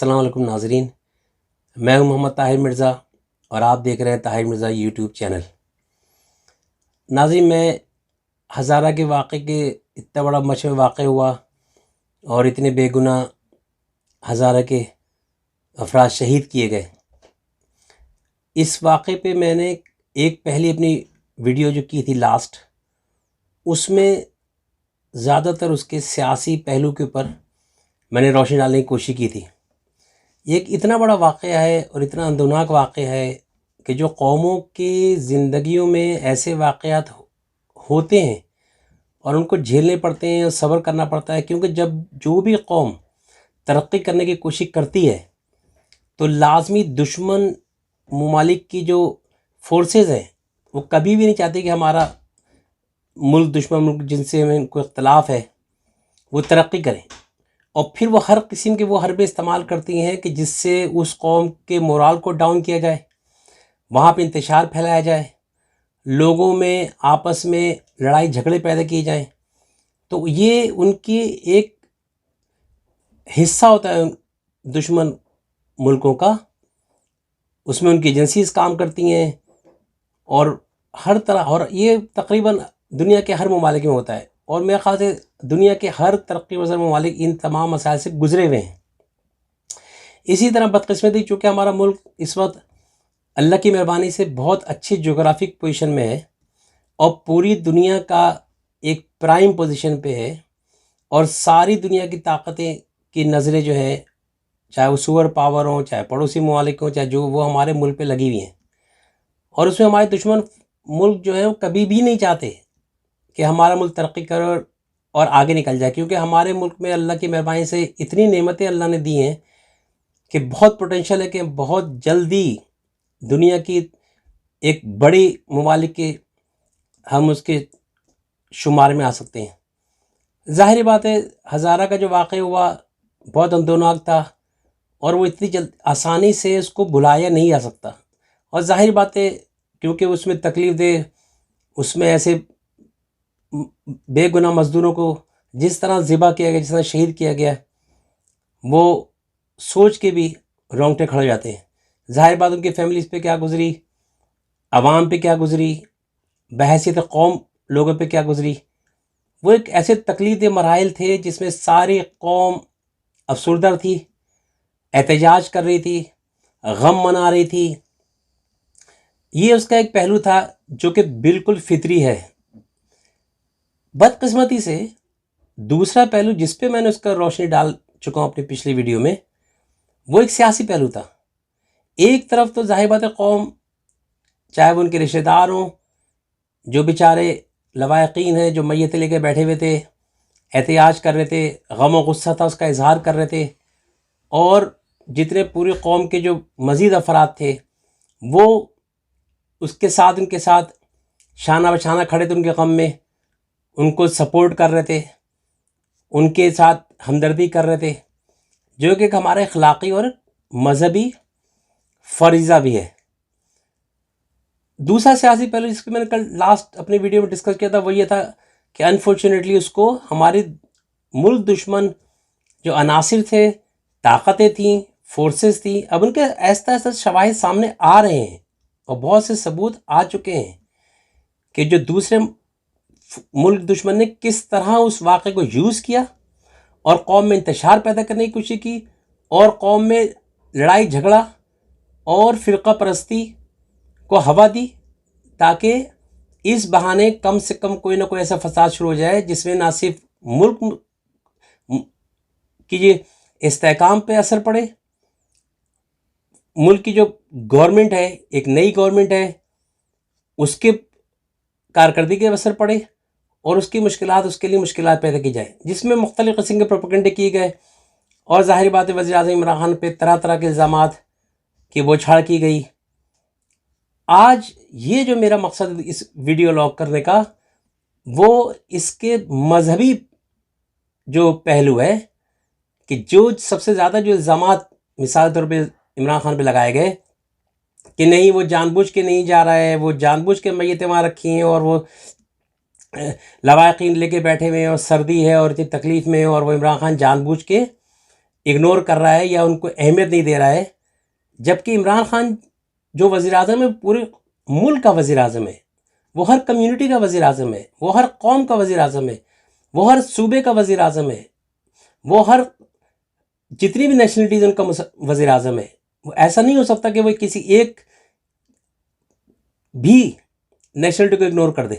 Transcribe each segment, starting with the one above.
السلام علیکم ناظرین، میں ہوں محمد طاہر مرزا اور آپ دیکھ رہے ہیں طاہر مرزا یوٹیوب چینل۔ ناظرین، میں ہزارہ کے واقعے کے اتنا بڑا مچ میں واقع ہوا اور اتنے بے گناہ ہزارہ کے افراد شہید کیے گئے۔ اس واقعے پہ میں نے ایک پہلی اپنی ویڈیو جو کی تھی لاسٹ، اس میں زیادہ تر اس کے سیاسی پہلو کے اوپر میں نے روشنی ڈالنے کی کوشش کی تھی۔ یہ ایک اتنا بڑا واقعہ ہے اور اتنا اندوناک واقعہ ہے کہ جو قوموں کی زندگیوں میں ایسے واقعات ہوتے ہیں اور ان کو جھیلنے پڑتے ہیں اور صبر کرنا پڑتا ہے، کیونکہ جب جو بھی قوم ترقی کرنے کی کوشش کرتی ہے تو لازمی دشمن ممالک کی جو فورسز ہیں وہ کبھی بھی نہیں چاہتے کہ ہمارا ملک، دشمن ملک جن سے ہمیں کوئی اختلاف ہے، وہ ترقی کریں، اور پھر وہ ہر قسم کے وہ حربے استعمال کرتی ہیں کہ جس سے اس قوم کے مورال کو ڈاؤن کیا جائے، وہاں پہ انتشار پھیلایا جائے، لوگوں میں آپس میں لڑائی جھگڑے پیدا کیے جائیں۔ تو یہ ان کی ایک حصہ ہوتا ہے دشمن ملکوں کا، اس میں ان کی ایجنسیز کام کرتی ہیں اور ہر طرح، اور یہ تقریباً دنیا کے ہر ممالک میں ہوتا ہے، اور میرے خیال سے دنیا کے ہر ترقی پذیر ممالک ان تمام مسائل سے گزرے ہوئے ہیں۔ اسی طرح بدقسمتی چونکہ ہمارا ملک اس وقت اللہ کی مہربانی سے بہت اچھی جغرافک پوزیشن میں ہے اور پوری دنیا کا ایک پرائم پوزیشن پہ ہے، اور ساری دنیا کی طاقتیں کی نظریں جو ہیں، چاہے وہ سپر پاور ہوں، چاہے پڑوسی ممالک ہوں، چاہے جو، وہ ہمارے ملک پہ لگی ہوئی ہیں، اور اس میں ہمارے دشمن ملک جو ہے وہ کبھی بھی نہیں چاہتے کہ ہمارا ملک ترقی کرے اور آگے نکل جائے، کیونکہ ہمارے ملک میں اللہ کی مہربانی سے اتنی نعمتیں اللہ نے دی ہیں کہ بہت پوٹینشیل ہے کہ بہت جلدی دنیا کی ایک بڑی ممالک کے ہم اس کے شمار میں آ سکتے ہیں۔ ظاہری بات ہے، ہزارہ کا جو واقعہ ہوا بہت اندوناک تھا، اور وہ اتنی آسانی سے اس کو بھلایا نہیں جا سکتا، اور ظاہر بات ہے کیونکہ اس میں تکلیف دہ، اس میں ایسے بے گناہ مزدوروں کو جس طرح ذبح کیا گیا، جس طرح شہید کیا گیا، وہ سوچ کے بھی رونگٹے کھڑے ہو جاتے ہیں۔ ظاہر بات ان کی فیملیز پہ کیا گزری، عوام پہ کیا گزری، بحیثیت قوم لوگوں پہ کیا گزری۔ وہ ایک ایسے تکلیف دہ مراحل تھے جس میں ساری قوم افسردہ تھی، احتجاج کر رہی تھی، غم منا رہی تھی۔ یہ اس کا ایک پہلو تھا جو کہ بالکل فطری ہے۔ بدقسمتی سے دوسرا پہلو جس پہ میں نے اس کا روشنی ڈال چکا ہوں اپنی پچھلی ویڈیو میں، وہ ایک سیاسی پہلو تھا۔ ایک طرف تو ظاہر بات ہے قوم، چاہے وہ ان کے رشتہ دار ہوں جو بیچارے لواحقین ہیں، جو میتیں لے کے بیٹھے ہوئے تھے، احتجاج کر رہے تھے، غم و غصہ تھا اس کا اظہار کر رہے تھے، اور جتنے پوری قوم کے جو مزید افراد تھے وہ اس کے ساتھ، ان کے ساتھ شانہ بشانہ کھڑے تھے، ان کے غم میں ان کو سپورٹ کر رہے تھے، ان کے ساتھ ہمدردی کر رہے تھے، جو کہ ہمارا اخلاقی اور مذہبی فریضہ بھی ہے۔ دوسرا سیاسی پہلو جس کو میں نے کل لاسٹ اپنی ویڈیو میں ڈسکس کیا تھا، وہ یہ تھا کہ انفارچونیٹلی اس کو ہمارے ملک دشمن جو عناصر تھے، طاقتیں تھیں، فورسز تھیں، اب ان کے ایسا ایسا شواہد سامنے آ رہے ہیں اور بہت سے ثبوت آ چکے ہیں کہ جو دوسرے ملک دشمن نے کس طرح اس واقعے کو یوز کیا اور قوم میں انتشار پیدا کرنے کی کوشش کی، اور قوم میں لڑائی جھگڑا اور فرقہ پرستی کو ہوا دی، تاکہ اس بہانے کم سے کم کوئی نہ کوئی ایسا فساد شروع ہو جائے جس میں نہ صرف ملک کی یہ استحکام پہ اثر پڑے، ملک کی جو گورنمنٹ ہے، ایک نئی گورنمنٹ ہے، اس کے کارکردگی پہ اثر پڑے، اور اس کی مشکلات، اس کے لیے مشکلات پیدا کی جائیں، جس میں مختلف قسم کے پروپیگنڈے کیے گئے، اور ظاہر بات ہے وزیر اعظم عمران خان پہ طرح طرح کے الزامات کی بوچھاڑ کی گئی۔ آج یہ جو میرا مقصد اس ویڈیو لاگ کرنے کا، وہ اس کے مذہبی جو پہلو ہے کہ جو سب سے زیادہ جو الزامات مثال طور پہ عمران خان پہ لگائے گئے کہ نہیں وہ جان بوجھ کے نہیں جا رہا ہے، وہ جان بوجھ کے میتیں وہاں رکھی ہیں، اور وہ لواحقین لے کے بیٹھے ہوئے ہیں، اور سردی ہے اور اتنی تکلیف میں، اور وہ عمران خان جان بوجھ کے اگنور کر رہا ہے یا ان کو اہمیت نہیں دے رہا ہے، جبکہ عمران خان جو وزیر اعظم ہے پورے ملک کا وزیر اعظم ہے، وہ ہر کمیونٹی کا وزیر اعظم ہے، وہ ہر قوم کا وزیر اعظم ہے، وہ ہر صوبے کا وزیر اعظم ہے، وہ ہر جتنی بھی نیشنلٹیز ان کا وزیر اعظم ہے۔ وہ ایسا نہیں ہو سکتا کہ وہ کسی ایک بھی نیشنلٹی کو اگنور کر دے۔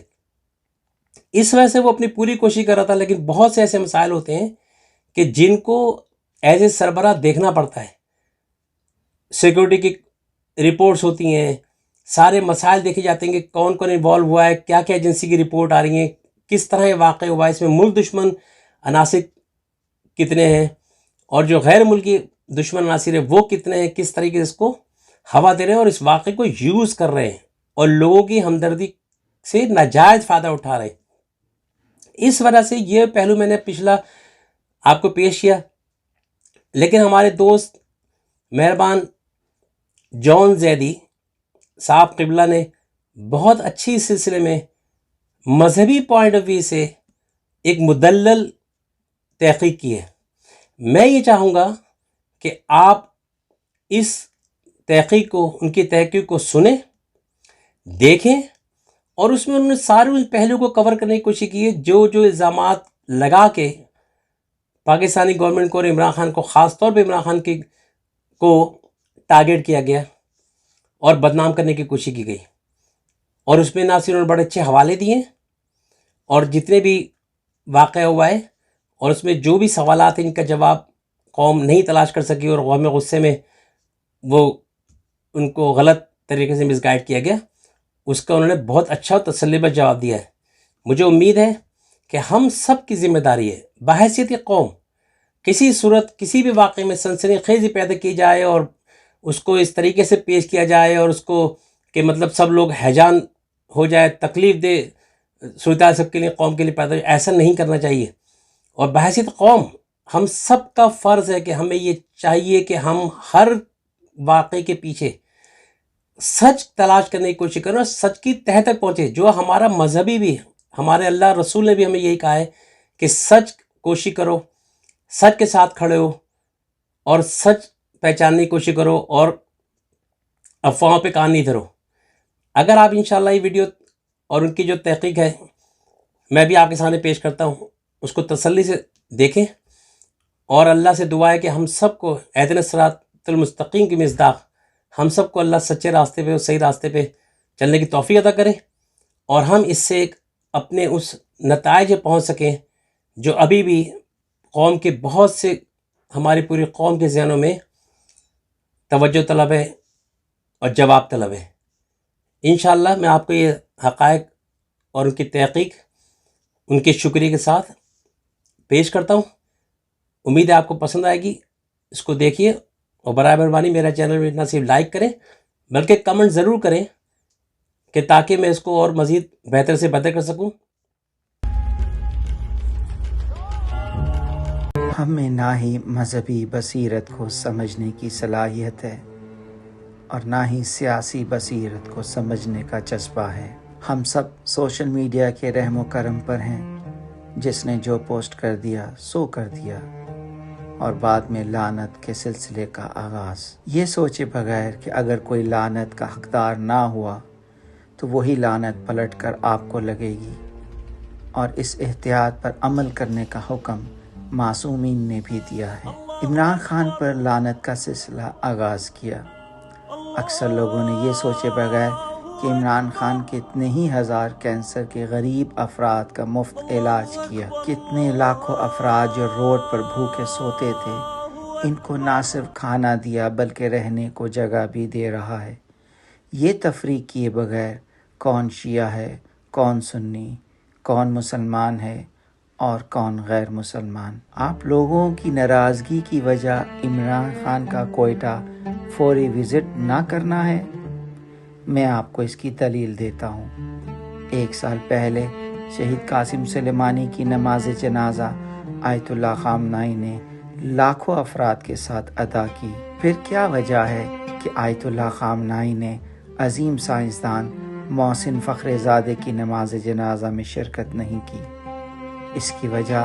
اس وجہ سے وہ اپنی پوری کوشش کر رہا تھا، لیکن بہت سے ایسے مسائل ہوتے ہیں کہ جن کو ایز اے سربراہ دیکھنا پڑتا ہے۔ سیکورٹی کی رپورٹس ہوتی ہیں، سارے مسائل دیکھے جاتے ہیں کہ کون کون انوالو ہوا ہے، کیا کیا ایجنسی کی رپورٹ آ رہی ہیں، کس طرح یہ واقع ہوا ہے، اس میں ملک دشمن عناصر کتنے ہیں اور جو غیر ملکی دشمن عناصر ہیں وہ کتنے ہیں، کس طریقے سے اس کو ہوا دے رہے ہیں اور اس واقعے کو یوز کر رہے ہیں اور لوگوں کی ہمدردی سے ناجائز فائدہ اٹھا رہے ہیں۔ اس وجہ سے یہ پہلو میں نے پچھلا آپ کو پیش کیا، لیکن ہمارے دوست مہربان جان زیدی صاحب قبلہ نے بہت اچھی اس سلسلے میں مذہبی پوائنٹ آف ویو سے ایک مدلل تحقیق کی ہے۔ میں یہ چاہوں گا کہ آپ اس تحقیق کو، ان کی تحقیق کو سنیں، دیکھیں، اور اس میں انہوں نے سارے ان پہلو کو کور کرنے کی کوشش کی ہے جو الزامات لگا کے پاکستانی گورنمنٹ کو اور عمران خان کو، خاص طور پہ عمران خان کو ٹارگیٹ کیا گیا اور بدنام کرنے کی کوشش کی گئی۔ اور اس میں نہ صرف انہوں نے بڑے اچھے حوالے دیے اور جتنے بھی واقعہ ہوا ہے اور اس میں جو بھی سوالات ہیں ان کا جواب قوم نہیں تلاش کر سکی اور قوم غصے میں وہ ان کو غلط طریقے سے مس گائیڈ کیا گیا، اس کا انہوں نے بہت اچھا اور تسلی بخش جواب دیا ہے۔ مجھے امید ہے کہ ہم سب کی ذمہ داری ہے بحیثیت قوم، کسی صورت کسی بھی واقعے میں سنسنی خیزی پیدا کی جائے اور اس کو اس طریقے سے پیش کیا جائے اور اس کو کہ مطلب سب لوگ حیران ہو جائے، تکلیف دے صورتحال سب کے لیے، قوم کے لیے پیدا ہو، ایسا نہیں کرنا چاہیے۔ اور بحیثیت قوم ہم سب کا فرض ہے کہ ہمیں یہ چاہیے کہ ہم ہر واقعے کے پیچھے سچ تلاش کرنے کی کوشش کریں اور سچ کی تہہ تک پہنچے، جو ہمارا مذہبی بھی ہے، ہمارے اللہ رسول نے بھی ہمیں یہی کہا ہے کہ سچ کوشش کرو، سچ کے ساتھ کھڑے ہو اور سچ پہچاننے کی کوشش کرو اور افواہوں پہ کان نہیں دھرو۔ اگر آپ انشاءاللہ یہ ویڈیو اور ان کی جو تحقیق ہے میں بھی آپ کے سامنے پیش کرتا ہوں، اس کو تسلی سے دیکھیں اور اللہ سے دعا ہے کہ ہم سب کو اہدنا الصراط المستقیم کی مصداق ہم سب کو اللہ سچے راستے پہ اور صحیح راستے پہ چلنے کی توفیق عطا کرے اور ہم اس سے اپنے اس نتائج پہ پہنچ سکیں جو ابھی بھی قوم کے بہت سے، ہماری پوری قوم کے ذہنوں میں توجہ طلب ہے اور جواب طلب ہے۔ انشاءاللہ میں آپ کو یہ حقائق اور ان کی تحقیق ان کے شکریہ کے ساتھ پیش کرتا ہوں۔ امید ہے آپ کو پسند آئے گی، اس کو دیکھیے اور برائے مہربانی میرا چینل نہ صرف لائک کریں بلکہ کمنٹ ضرور کریں کہ تاکہ میں اس کو اور مزید بہتر سے بہتر کر سکوں۔ ہم میں نہ ہی مذہبی بصیرت کو سمجھنے کی صلاحیت ہے اور نہ ہی سیاسی بصیرت کو سمجھنے کا جذبہ ہے۔ ہم سب سوشل میڈیا کے رحم و کرم پر ہیں، جس نے جو پوسٹ کر دیا سو کر دیا، اور بعد میں لعنت کے سلسلے کا آغاز، یہ سوچے بغیر کہ اگر کوئی لعنت کا حقدار نہ ہوا تو وہی لعنت پلٹ کر آپ کو لگے گی، اور اس احتیاط پر عمل کرنے کا حکم معصومین نے بھی دیا ہے۔ عمران خان پر لعنت کا سلسلہ آغاز کیا۔ اکثر لوگوں نے یہ سوچے بغیر کہ عمران خان کتنے ہی ہزار کینسر کے غریب افراد کا مفت علاج کیا، کتنے لاکھوں افراد جو روڈ پر بھوکے سوتے تھے ان کو نہ صرف کھانا دیا بلکہ رہنے کو جگہ بھی دے رہا ہے۔ یہ تفریق کیے بغیر کون شیعہ ہے، کون سنی، کون مسلمان ہے اور کون غیر مسلمان۔ آپ لوگوں کی ناراضگی کی وجہ عمران خان کا کوئٹہ فوری وزٹ نہ کرنا ہے؟ میں آپ کو اس کی دلیل دیتا ہوں۔ 1 سال پہلے شہید قاسم سلیمانی کی نماز جنازہ آیت اللہ خامنائی نے لاکھوں افراد کے ساتھ ادا کی۔ پھر کیا وجہ ہے کہ آیت اللہ خامنائی نے عظیم سائنسدان محسن فخر زادہ کی نماز جنازہ میں شرکت نہیں کی؟ اس کی وجہ